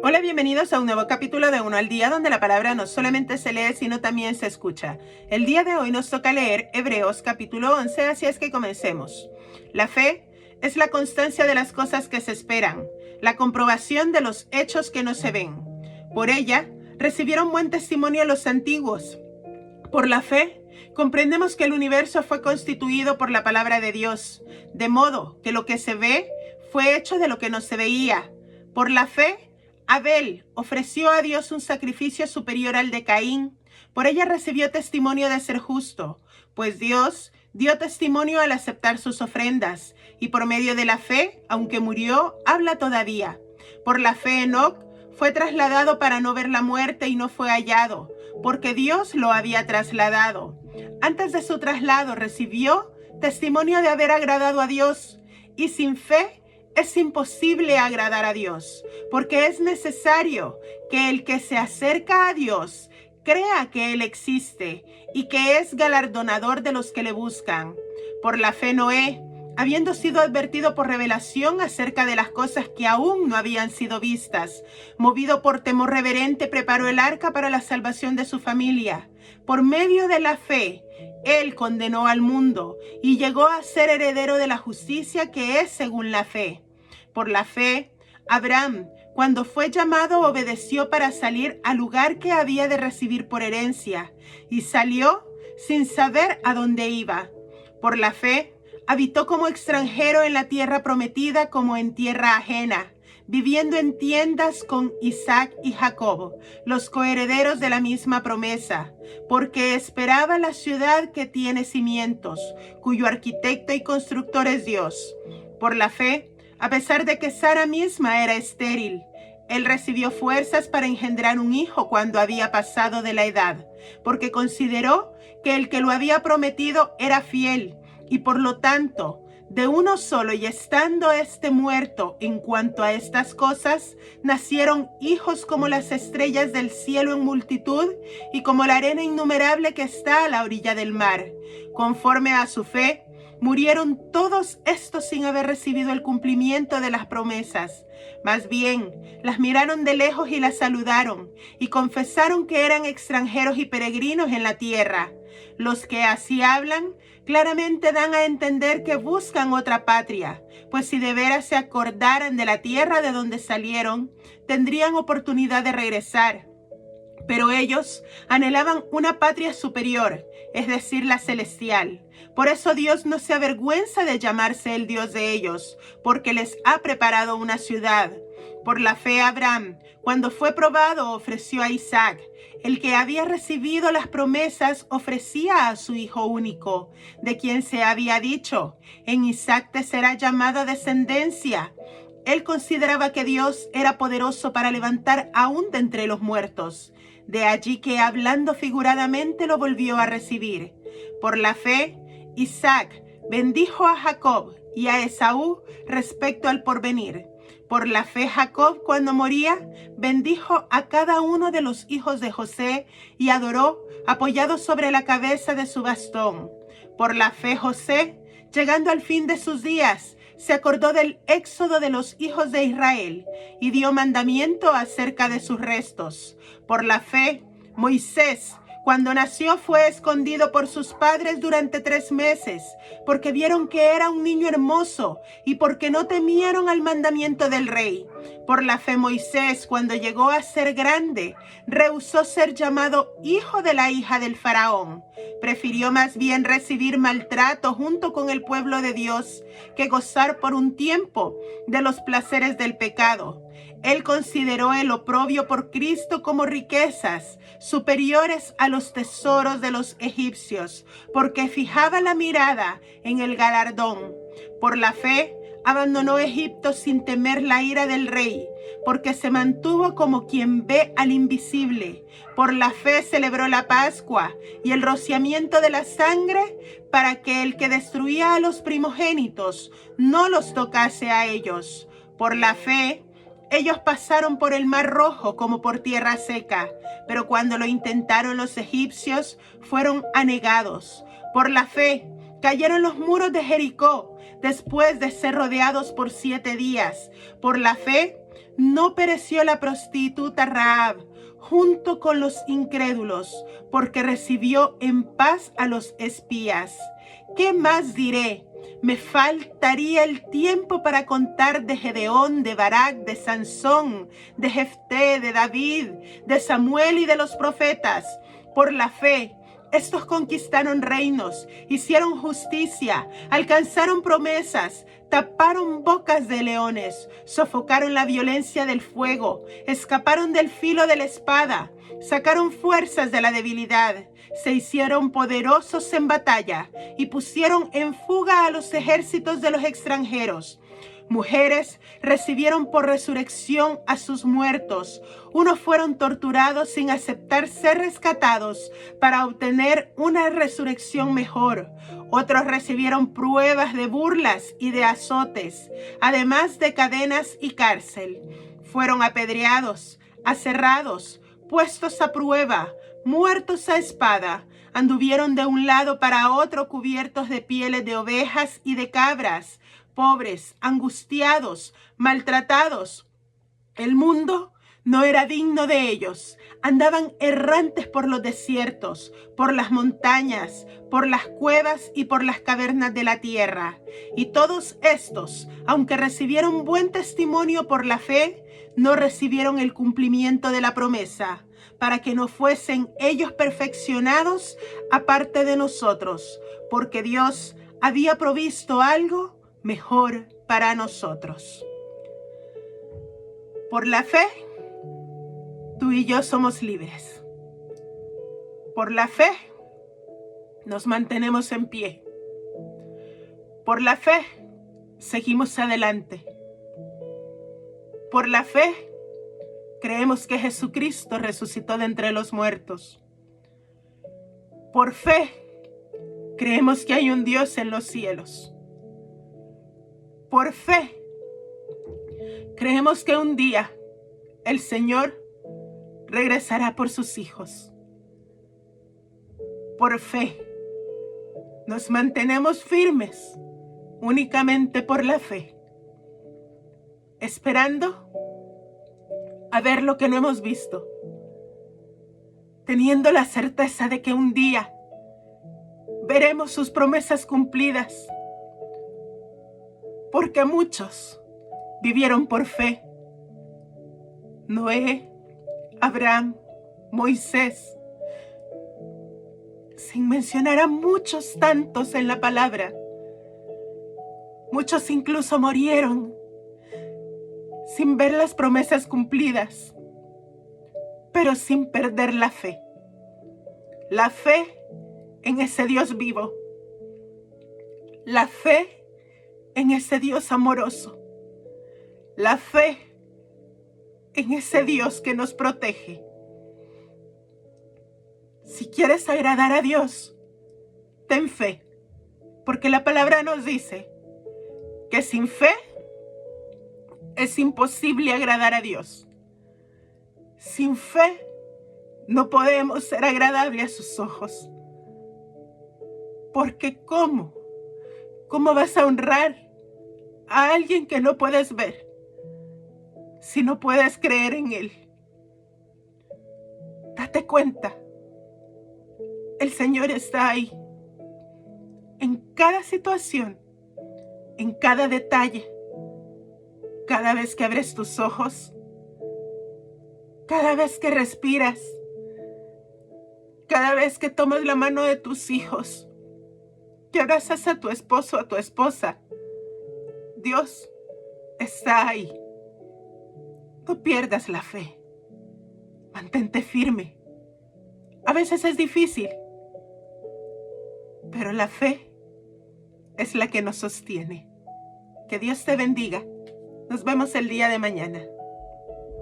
Hola, bienvenidos a un nuevo capítulo de Uno al Día, donde la palabra no solamente se lee, sino también se escucha. El día de hoy nos toca leer Hebreos capítulo 11, así es que comencemos. La fe es la constancia de las cosas que se esperan, la comprobación de los hechos que no se ven. Por ella recibieron buen testimonio los antiguos. Por la fe, comprendemos que el universo fue constituido por la palabra de Dios, de modo que lo que se ve fue hecho de lo que no se veía. Por la fe, Abel ofreció a Dios un sacrificio superior al de Caín. Por ella recibió testimonio de ser justo, pues Dios dio testimonio al aceptar sus ofrendas, y por medio de la fe, aunque murió, habla todavía. Por la fe, Enoc fue trasladado para no ver la muerte y no fue hallado, porque Dios lo había trasladado. Antes de su traslado recibió testimonio de haber agradado a Dios, y sin fe es imposible agradar a Dios, porque es necesario que el que se acerca a Dios crea que Él existe y que es galardonador de los que le buscan. Por la fe Noé, habiendo sido advertido por revelación acerca de las cosas que aún no habían sido vistas, movido por temor reverente, preparó el arca para la salvación de su familia. Por medio de la fe, él condenó al mundo y llegó a ser heredero de la justicia que es según la fe. Por la fe, Abraham, cuando fue llamado, obedeció para salir al lugar que había de recibir por herencia, y salió sin saber a dónde iba. Por la fe, habitó como extranjero en la tierra prometida como en tierra ajena, viviendo en tiendas con Isaac y Jacob, los coherederos de la misma promesa, porque esperaba la ciudad que tiene cimientos, cuyo arquitecto y constructor es Dios. Por la fe, a pesar de que Sara misma era estéril, él recibió fuerzas para engendrar un hijo cuando había pasado de la edad, porque consideró que el que lo había prometido era fiel, y por lo tanto, de uno solo y estando este muerto en cuanto a estas cosas, nacieron hijos como las estrellas del cielo en multitud y como la arena innumerable que está a la orilla del mar. Conforme a su fe, murieron todos estos sin haber recibido el cumplimiento de las promesas. Más bien, las miraron de lejos y las saludaron, y confesaron que eran extranjeros y peregrinos en la tierra. Los que así hablan, claramente dan a entender que buscan otra patria, pues si de veras se acordaran de la tierra de donde salieron, tendrían oportunidad de regresar. Pero ellos anhelaban una patria superior, es decir, la celestial. Por eso Dios no se avergüenza de llamarse el Dios de ellos, porque les ha preparado una ciudad. Por la fe Abraham, cuando fue probado, ofreció a Isaac. El que había recibido las promesas ofrecía a su hijo único, de quien se había dicho: en Isaac te será llamada descendencia. Él consideraba que Dios era poderoso para levantar aún de entre los muertos. De allí que, hablando figuradamente, lo volvió a recibir. Por la fe, Isaac bendijo a Jacob y a Esaú respecto al porvenir. Por la fe, Jacob, cuando moría, bendijo a cada uno de los hijos de José y adoró apoyado sobre la cabeza de su bastón. Por la fe, José, llegando al fin de sus días, se acordó del éxodo de los hijos de Israel y dio mandamiento acerca de sus restos. Por la fe, Moisés, cuando nació, fue escondido por sus padres durante 3 meses, porque vieron que era un niño hermoso y porque no temieron al mandamiento del rey. Por la fe, Moisés, cuando llegó a ser grande, rehusó ser llamado hijo de la hija del faraón. Prefirió más bien recibir maltrato junto con el pueblo de Dios que gozar por un tiempo de los placeres del pecado. Él consideró el oprobio por Cristo como riquezas superiores a los tesoros de los egipcios, porque fijaba la mirada en el galardón. Por la fe, abandonó Egipto sin temer la ira del rey, porque se mantuvo como quien ve al invisible. Por la fe celebró la Pascua y el rociamiento de la sangre, para que el que destruía a los primogénitos no los tocase a ellos. Por la fe, ellos pasaron por el mar Rojo como por tierra seca, pero cuando lo intentaron los egipcios, fueron anegados. Por la fe, cayeron los muros de Jericó después de ser rodeados por 7 días. Por la fe, no pereció la prostituta Rahab junto con los incrédulos, porque recibió en paz a los espías. ¿Qué más diré? Me faltaría el tiempo para contar de Gedeón, de Barak, de Sansón, de Jefté, de David, de Samuel y de los profetas. Por la fe, estos conquistaron reinos, hicieron justicia, alcanzaron promesas, taparon bocas de leones, sofocaron la violencia del fuego, escaparon del filo de la espada, sacaron fuerzas de la debilidad, se hicieron poderosos en batalla y pusieron en fuga a los ejércitos de los extranjeros. Mujeres recibieron por resurrección a sus muertos. Unos fueron torturados sin aceptar ser rescatados para obtener una resurrección mejor. Otros recibieron pruebas de burlas y de azotes, además de cadenas y cárcel. Fueron apedreados, aserrados, puestos a prueba, muertos a espada. Anduvieron de un lado para otro cubiertos de pieles de ovejas y de cabras, pobres, angustiados, maltratados. El mundo no era digno de ellos. Andaban errantes por los desiertos, por las montañas, por las cuevas y por las cavernas de la tierra. Y todos estos, aunque recibieron buen testimonio por la fe, no recibieron el cumplimiento de la promesa, para que no fuesen ellos perfeccionados aparte de nosotros, porque Dios había provisto algo mejor para nosotros. Por la fe, tú y yo somos libres. Por la fe, nos mantenemos en pie. Por la fe, seguimos adelante. Por la fe, creemos que Jesucristo resucitó de entre los muertos. Por fe, creemos que hay un Dios en los cielos. Por fe, creemos que un día el Señor regresará por sus hijos. Por fe, nos mantenemos firmes únicamente por la fe, esperando a ver lo que no hemos visto, teniendo la certeza de que un día veremos sus promesas cumplidas, porque muchos vivieron por fe. Noé, Abraham, Moisés, sin mencionar a muchos tantos en la palabra. Muchos incluso murieron sin ver las promesas cumplidas, pero sin perder la fe. La fe en ese Dios vivo. La fe en ese Dios amoroso. La fe en ese Dios que nos protege. Si quieres agradar a Dios, ten fe, porque la palabra nos dice que sin fe es imposible agradar a Dios. Sin fe no podemos ser agradables a sus ojos. Porque ¿cómo vas a honrar a alguien que no puedes ver si no puedes creer en Él? Date cuenta, el Señor está ahí, en cada situación, en cada detalle, cada vez que abres tus ojos, cada vez que respiras, cada vez que tomas la mano de tus hijos, que abrazas a tu esposo o a tu esposa. Dios está ahí. No pierdas la fe. Mantente firme. A veces es difícil, pero la fe es la que nos sostiene. Que Dios te bendiga. Nos vemos el día de mañana.